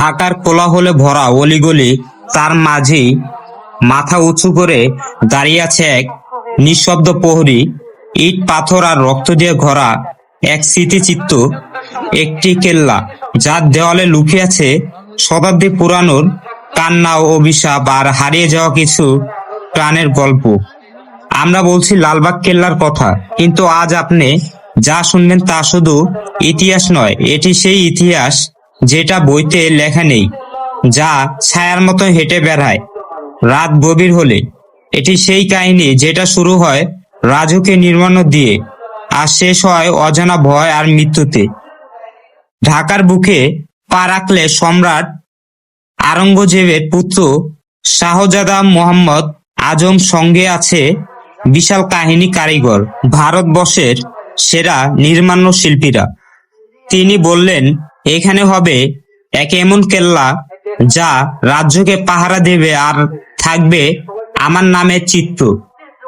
ঢাকার কোলাহলে ভরা অলিগলি, তার মাঝেই মাথা উঁচু করে দাঁড়িয়ে আছে এক নিঃশব্দ প্রহরী। ইট পাথর আর রক্ত দিয়ে ভরা এক স্মৃতিচিত্ত একটি কেল্লা, যার দেওয়ালে লুকিয়ে আছে শতাব্দী পুরানোর কান্না ও অভিশাপ আর হারিয়ে যাওয়া কিছু প্রাণের গল্প। আমরা বলছি লালবাগ কেল্লার কথা, কিন্তু আজ আপনি যা শুনবেন তা শুধু ইতিহাস নয়, এটি সেই ইতিহাস যেটা বইতে লেখা নেই, যা ছায়ার মতো হেঁটে বেড়ায় রাত গভীর হলে। এটি সেই কাহিনী যেটা শুরু হয় রাজুকে নির্মাণ দিয়ে আর শেষ হয় অজানা ভয় আর মৃত্যুতে। ঢাকার বুকে পা রাখলে সম্রাট আওরঙ্গজেবের পুত্র শাহজাদা মোহাম্মদ আজম, সঙ্গে আছে বিশাল কাহিনী কারিগর, ভারতবর্ষের সেরা নির্মাণ শিল্পীরা। তিনি বললেন, এখানে হবে এক এমন কেল্লা যা রাজ্যকে পাহারা দেবে আর থাকবে আমার নামের চিত্র।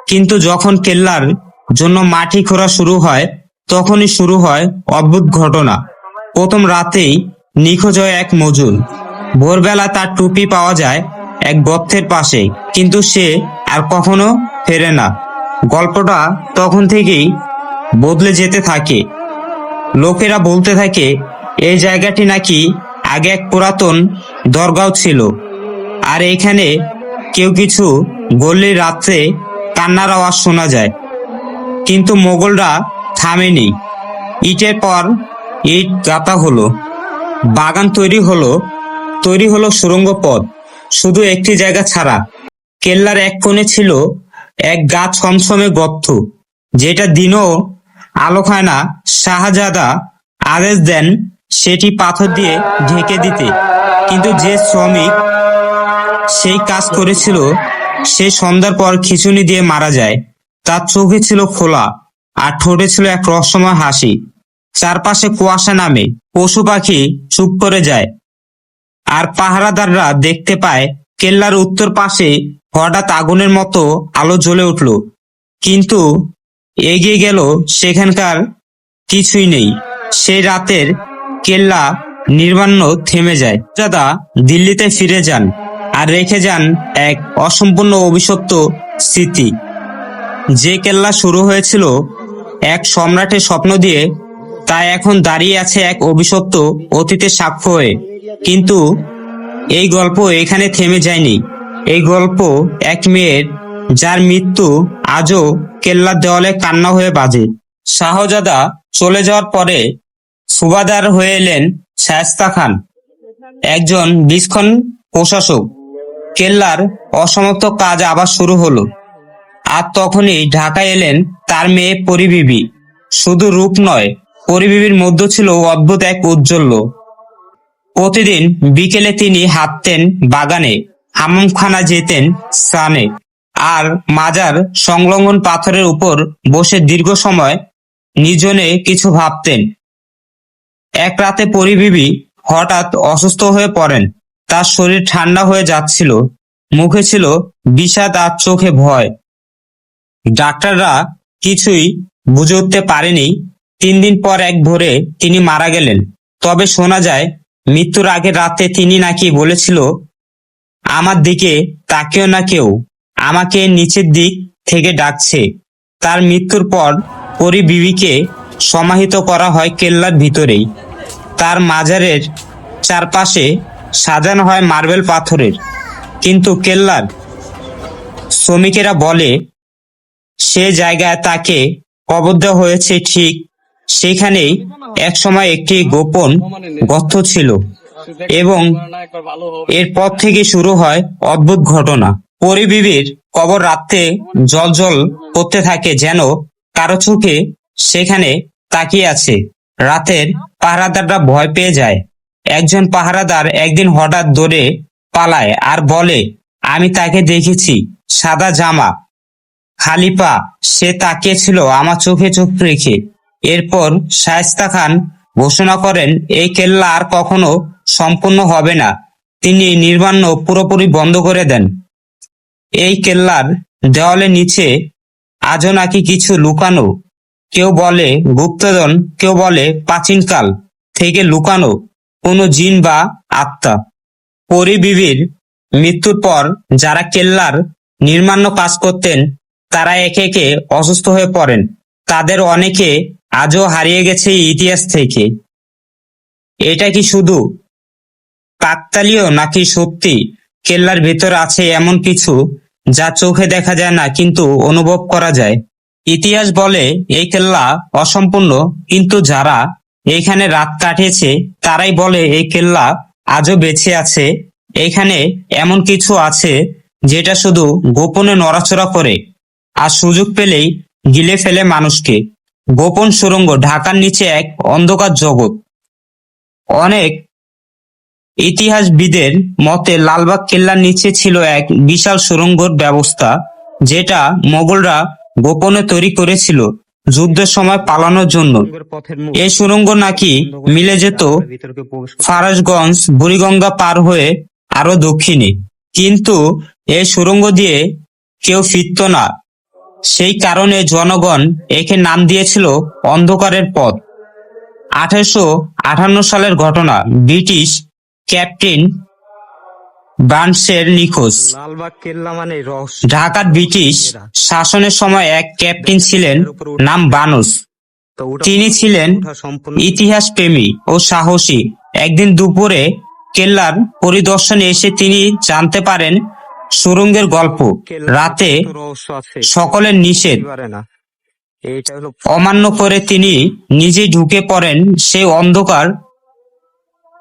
কিন্তু যখন কেল্লার জন্য মাটি খোঁড়া শুরু হয়, তখনই শুরু হয় অদ্ভুত ঘটনা। প্রথম রাতেই নিখোঁজ হয় এক মজুর। ভোরবেলা তার টুপি পাওয়া যায় এক গর্তের পাশে, কিন্তু সে আর কখনো ফেরে না। গল্পটা তখন থেকেই বদলে যেতে থাকে। লোকেরা বলতে থাকে এই জায়গাটি নাকি আগে এক পুরাতন দরগাও ছিল, আর এখানে কেউ কিছু বললে রাত্রে কান্নার আওয়াজ শোনা যায়। কিন্তু মোগলরা থামেনি। ইটের পর ইট গাঁথা হলো, বাগান তৈরি হলো সুড়ঙ্গ পথ। শুধু একটি জায়গা ছাড়া, কেল্লার এক কোণে ছিল এক গাছ ছমছমে গর্ত, যেটা দিনও আলো খায় না। শাহজাদা আদেশ দেন সেটি পাথর দিয়ে ঢেকে দিতে, কিন্তু যে শ্রমিক সেই কাজ করেছিল সে সন্ধ্যার পর খিঁচুনি দিয়ে মারা যায়। তার চোখে ছিল খোলা আর ঠোঁটে ছিল এক রহস্যময় হাসি। চারপাশে কুয়াশা নামে, পশু পাখি চুপ করে যায়, আর পাহারাদাররা দেখতে পায় কেল্লার উত্তর পাশে হঠাৎ আগুনের মতো আলো জ্বলে উঠল। কিন্তু এগিয়ে গেল, সেখানকার কিছুই নেই। সেই রাতের কেল্লা নির্মাণ থেমে যায়। দাদা দিল্লিতে ফিরে যান আর রেখে যান এক অসম্পূর্ণ অভিশপ্ত স্মৃতি। যে কেল্লা শুরু হয়েছিল এক সম্রাটের স্বপ্ন দিয়ে, তা এখন দাঁড়িয়ে আছে এক অভিশপ্ত অতীতের সাক্ষ্য হয়ে। কিন্তু এই গল্প এখানে থেমে যায়নি। এই গল্প এক মেয়ের, যার মৃত্যু আজও কেল্লার দেওয়ালে কান্না হয়ে বাজে। শাহজাদা চলে যাওয়ার পরে সুবাদার হয়ে এলেন শায়েস্তা খান, একজন বিচক্ষণ প্রশাসক। কেল্লার অসমাপ্ত কাজ আবার শুরু হলো। আর তখনই ঢাকায় এলেন তার মেয়ে পরিবিবি। শুধু রূপ নয়, পরিবিবির মধ্যে ছিল অদ্ভুত এক ঔজ্জ্বল্য। প্রতিদিন বিকেলে তিনি হাঁটতেন বাগানে, হামামখানা যেতেন স্নানে, আর মাজার সংলগ্ন পাথরের উপর বসে দীর্ঘ সময় নির্জনে কিছু ভাবতেন। এক রাতে পরিবিবি হঠাৎ অসুস্থ হয়ে পড়েন। তার শরীর ঠান্ডা হয়ে যাচ্ছিল, মুখে ছিল বিষাদ আর চোখে ভয়। ডাক্তাররা কিছুই বুঝে উঠতে পারেনি। 3 দিন পর এক ভোরে তিনি মারা গেলেন। তবে শোনা যায় মৃত্যুর আগের রাতে তিনি নাকি বলেছিল, আমার দিকে তাকেও না কেউ, আমাকে নিচের দিক থেকে ডাকছে। তার মৃত্যুর পর পরিবিবিকে সমাহিত করা হয় কেল্লার ভিতরেই। তার মাজারের চারপাশে সাজানো হয় মার্বেল পাথরের। কিন্তু কেল্লার শ্রমিকেরা বলে সে জায়গায় তাকে কবর দেওয়া হয়েছে ঠিক সেখানেই একসময় একটি গোপন গর্ত ছিল, এবং এরপর থেকে শুরু হয় অদ্ভুত ঘটনা। পরিবিবির কবর রাতে জ্বলজ্বল করতে থাকে, যেন কারো চোখে সেখানে তাকিয়ে আছে। রাতের পাহারাদাররা ভয় পেয়ে যায়। একজন পাহারাদার একদিন হঠাৎ দৌড়ে পালায় আর বলে, আমি তাকে দেখেছি, সাদা জামা, খালি পা, সে তাকিয়েছিল আমার চোখে চোখ রেখে। এরপর শায়েস্তা খান ঘোষণা করেন এই কেল্লা আর কখনো সম্পূর্ণ হবে না। তিনি নির্মাণ পুরোপুরি বন্ধ করে দেন। এই কেল্লার দেওয়ালের নিচে আজও নাকি কিছু লুকানো। কেউ বলে গুপ্তধন, কেউ বলে প্রাচীনকাল থেকে লুকানো কোনো জিন বা আত্মা। পরী বিবির মৃত্যুর পর যারা কেল্লার নির্মাণ কাজ করতেন তারা একে একে অসুস্থ হয়ে পড়েন। তাদের অনেকে আজও হারিয়ে গেছে ইতিহাস থেকে। এটা কি শুধু কাকতালীয় নাকি সত্যি কেল্লার ভেতর আছে এমন কিছু যা চোখে দেখা যায় না কিন্তু অনুভব করা যায়? ইতিহাস বলে এই কেল্লা অসম্পূর্ণ, কিন্তু যারা এখানে রাত কাটিয়েছে তারাই বলে এই কেল্লা আজও বেঁচে আছে। এখানে এমন কিছু আছে যেটা শুধু গোপনে নড়াচড়া করে আর সুযোগ পেলেই গিলে ফেলে মানুষকে। গোপন সুড়ঙ্গ, ঢাকার নিচে এক অন্ধকার জগৎ। অনেক ইতিহাসবিদের মতে লালবাগ কেল্লার নিচে ছিল এক বিশাল সুড়ঙ্গের ব্যবস্থা, যেটা মোগলরা গোপনে তৈরি করেছিল যুদ্ধের সময় পালানোর জন্য। এই সুড়ঙ্গ নাকি মিলে যেত ফারাসগঞ্জ বুড়িগঙ্গা পার হয়ে আরো দক্ষিণে, কিন্তু এই সুড়ঙ্গ দিয়ে কেউ ফিরত না। সেই কারণে জনগণ একে নাম দিয়েছিল অন্ধকারের পথ। 1858 সালের ঘটনা, ব্রিটিশ ক্যাপ্টেন বার্নসের নিখোঁজ। লালবাগ কেল্লা মানে রহস্য। ঢাকার ব্রিটিশ শাসনের সময় এক ক্যাপ্টেন ছিলেন, নাম বার্নস। তিনি ছিলেন ইতিহাস প্রেমী ও সাহসী। একদিন দুপুরে কেল্লার পরিদর্শনে এসে তিনি জানতে পারেন সুড়ঙ্গের গল্প। রাতে সকলের নিষেধ অমান্য করে তিনি নিজেই ঢুকে পড়েন সেই অন্ধকার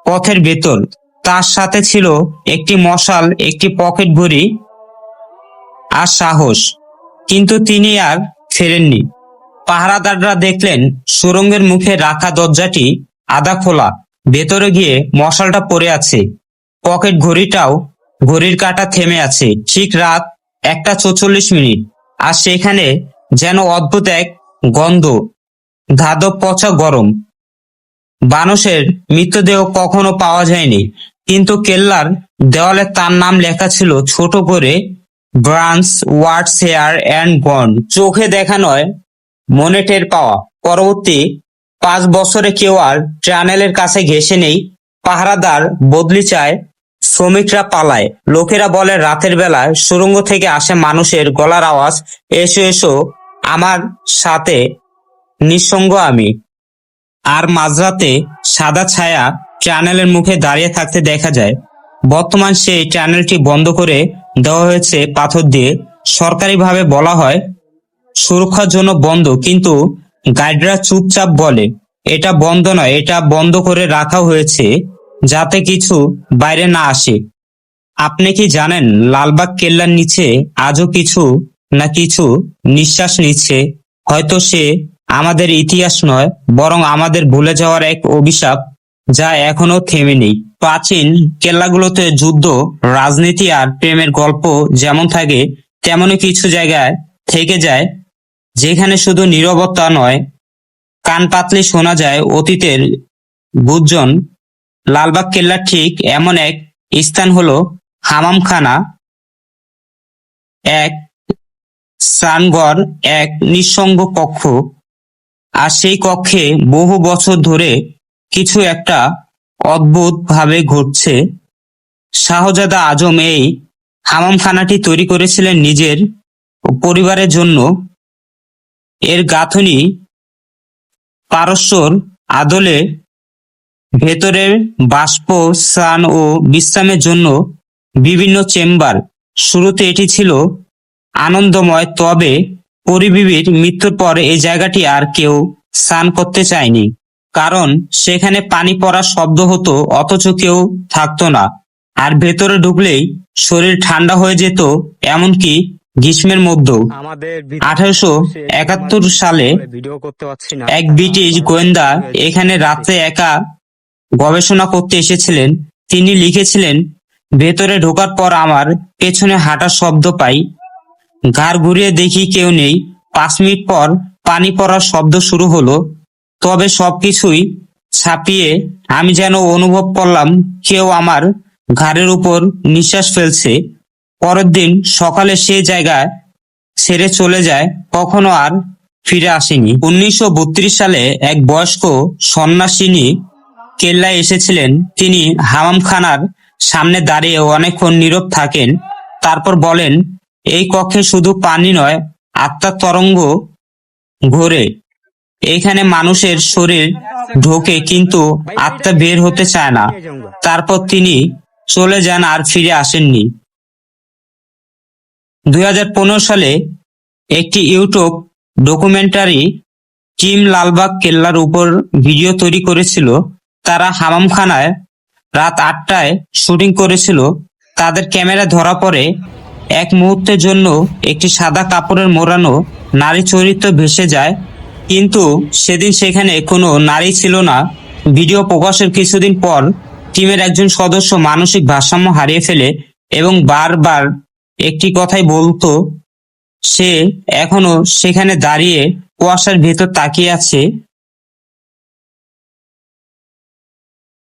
পথের ভেতর। তার সাথে ছিল একটি মশাল, একটি পকেট ঘড়ি আর সাহস। কিন্তু তিনি আর ফেরেননি। পাহারাদাররা দেখলেন সুড়ঙ্গের মুখে রাখা দরজাটি আধা খোলা। ভেতরে গিয়ে মশালটা পড়ে আছে, পকেট ঘড়িটাও ঘড়ির কাঁটা থেমে আছে। ঠিক রাত 1:44। আর সেখানে যেন অদ্ভুত এক গন্ধ, ধাতব পচা গরম। বানসের মৃতদেহ কখনো পাওয়া যায়নি, কিন্তু কেল্লার দেওয়ালে তার নাম লেখা ছিল ছোট করে, ব্রান্স ওয়ার্ডস হেয়ার অ্যান্ড গন। চোখে দেখা নয়, মনে টের পাওয়া। পরবর্তী 5 বছরে কেউ আর টানেলের কাছে ঘেঁষে নেই। পাহারাদার বদলি চায়, শ্রমিকরা পালায়। লোকেরা বলে রাতের বেলায় সুড়ঙ্গ থেকে আসে মানুষের গলার আওয়াজ, এসো এসো আমার সাথে, নিঃসঙ্গ আমি। আর মাঝরাতে সাদা ছায়া টানেলের মুখে দাঁড়িয়ে থাকতে দেখা যায়। বর্তমান সেই টানেলটি বন্ধ করে দেওয়া হয়েছে পাথর দিয়ে। সরকারিভাবে বলা হয় সুরক্ষার জন্য বন্ধ, কিন্তু গাইডরা চুপচাপ বলে এটা বন্ধ নয়, এটা বন্ধ করে রাখা হয়েছে যাতে কিছু বাইরে না আসে। আপনি কি জানেন লালবাগ কেল্লার নিচে আজও কিছু না কিছু নিঃশ্বাস নিচ্ছে? হয়তো সে আমাদের ইতিহাস নয়, বরং আমাদের ভুলে যাওয়ার এক অভিশাপ যা এখনো থেমেনি। প্রাচীন কেল্লাগুলোতে যুদ্ধ, রাজনীতি আর প্রেমের গল্প যেমন থাকে, তেমনই কিছু জায়গায় থেকে যায় যেখানে শুধু নীরবতা নয়, কান পাতলে শোনা যায় অতীতের গুঞ্জন। লালবাগ কেল্লার ঠিক এমন এক স্থান হলো হামামখানা, এক স্নানঘর, এক নিঃসঙ্গ কক্ষ। আর সেই কক্ষে বহু বছর ধরে কিছু একটা অদ্ভুত ভাবে ঘটছে। শাহজাদা আজম এই হামামখানাটি তৈরি করেছিলেন নিজের ও পরিবারের জন্য। এর গাঁথনি পারস্যর আদলে, ভেতরের বাষ্প, স্নান ও বিশ্রামের জন্য বিভিন্ন চেম্বার। শুরুতে এটি ছিল আনন্দময়, তবে পরিবিবির মৃত্যুর পর এই জায়গাটি আর কেউ স্নান করতে চায়নি, কারণ সেখানে পানি পড়ার শব্দ হতো অথচ কেউ থাকতো না। আর ভেতরে ঢুকলেই শরীর ঠান্ডা হয়ে যেত, এমনকি গ্রীষ্মের মধ্যেও। 1871 সালে এক ব্রিটিশ গোয়েন্দা এখানে রাত্রে একা গবেষণা করতে এসেছিলেন। তিনি লিখেছিলেন, ভেতরে ঢোকার পর আমার পেছনে হাঁটার শব্দ পাই, ঘাড় ঘুরিয়ে দেখি কেউ নেই। 5 মিনিট পর পানি পড়ার শব্দ শুরু হলো, তবে সবকিছুই ছাপিয়ে আমি যেন অনুভব করলাম কেউ আমার ঘাড়ের উপর নিঃশ্বাস ফেলছে। পরের দিন সকালে সে জায়গায় ছেড়ে চলে যায়, কখনো আর ফিরে আসেনি। 1932 সালে এক বয়স্ক সন্ন্যাসিনী কেল্লায় এসেছিলেন, তিনি হামামখানার সামনে দাঁড়িয়ে অনেকক্ষণ নীরব থাকেন। তারপর বলেন, এই কক্ষে শুধু পানি নয়, আত্মার তরঙ্গ ঘোরে। এইখানে মানুষের শরীর ঢোকে কিন্তু আত্মা বের হতে চায় না। তারপর তিনি চলে যান আর ফিরে আসেননি। 2015 সালে একটি ইউটিউব ডকুমেন্টারি টিম লালবাগ কেল্লার উপর ভিডিও তৈরি করেছিল। তারা হামামখানায় রাত 8টায় শুটিং করেছিল। তাদের ক্যামেরা ধরা পড়ে এক মুহূর্তের জন্য একটি সাদা কাপড়ের মোড়ানো নারী চরিত্র ভেসে যায়, কিন্তু সেদিন সেখানে কোনো নারী ছিল না। ভিডিও প্রকাশের কিছুদিন পর টিমের একজন সদস্য মানসিক ভারসাম্য হারিয়ে ফেলে এবং বারবার একটি কথাই বলতো, সে এখনো সেখানে দাঁড়িয়ে কুয়াশার ভেতর তাকিয়ে আছে।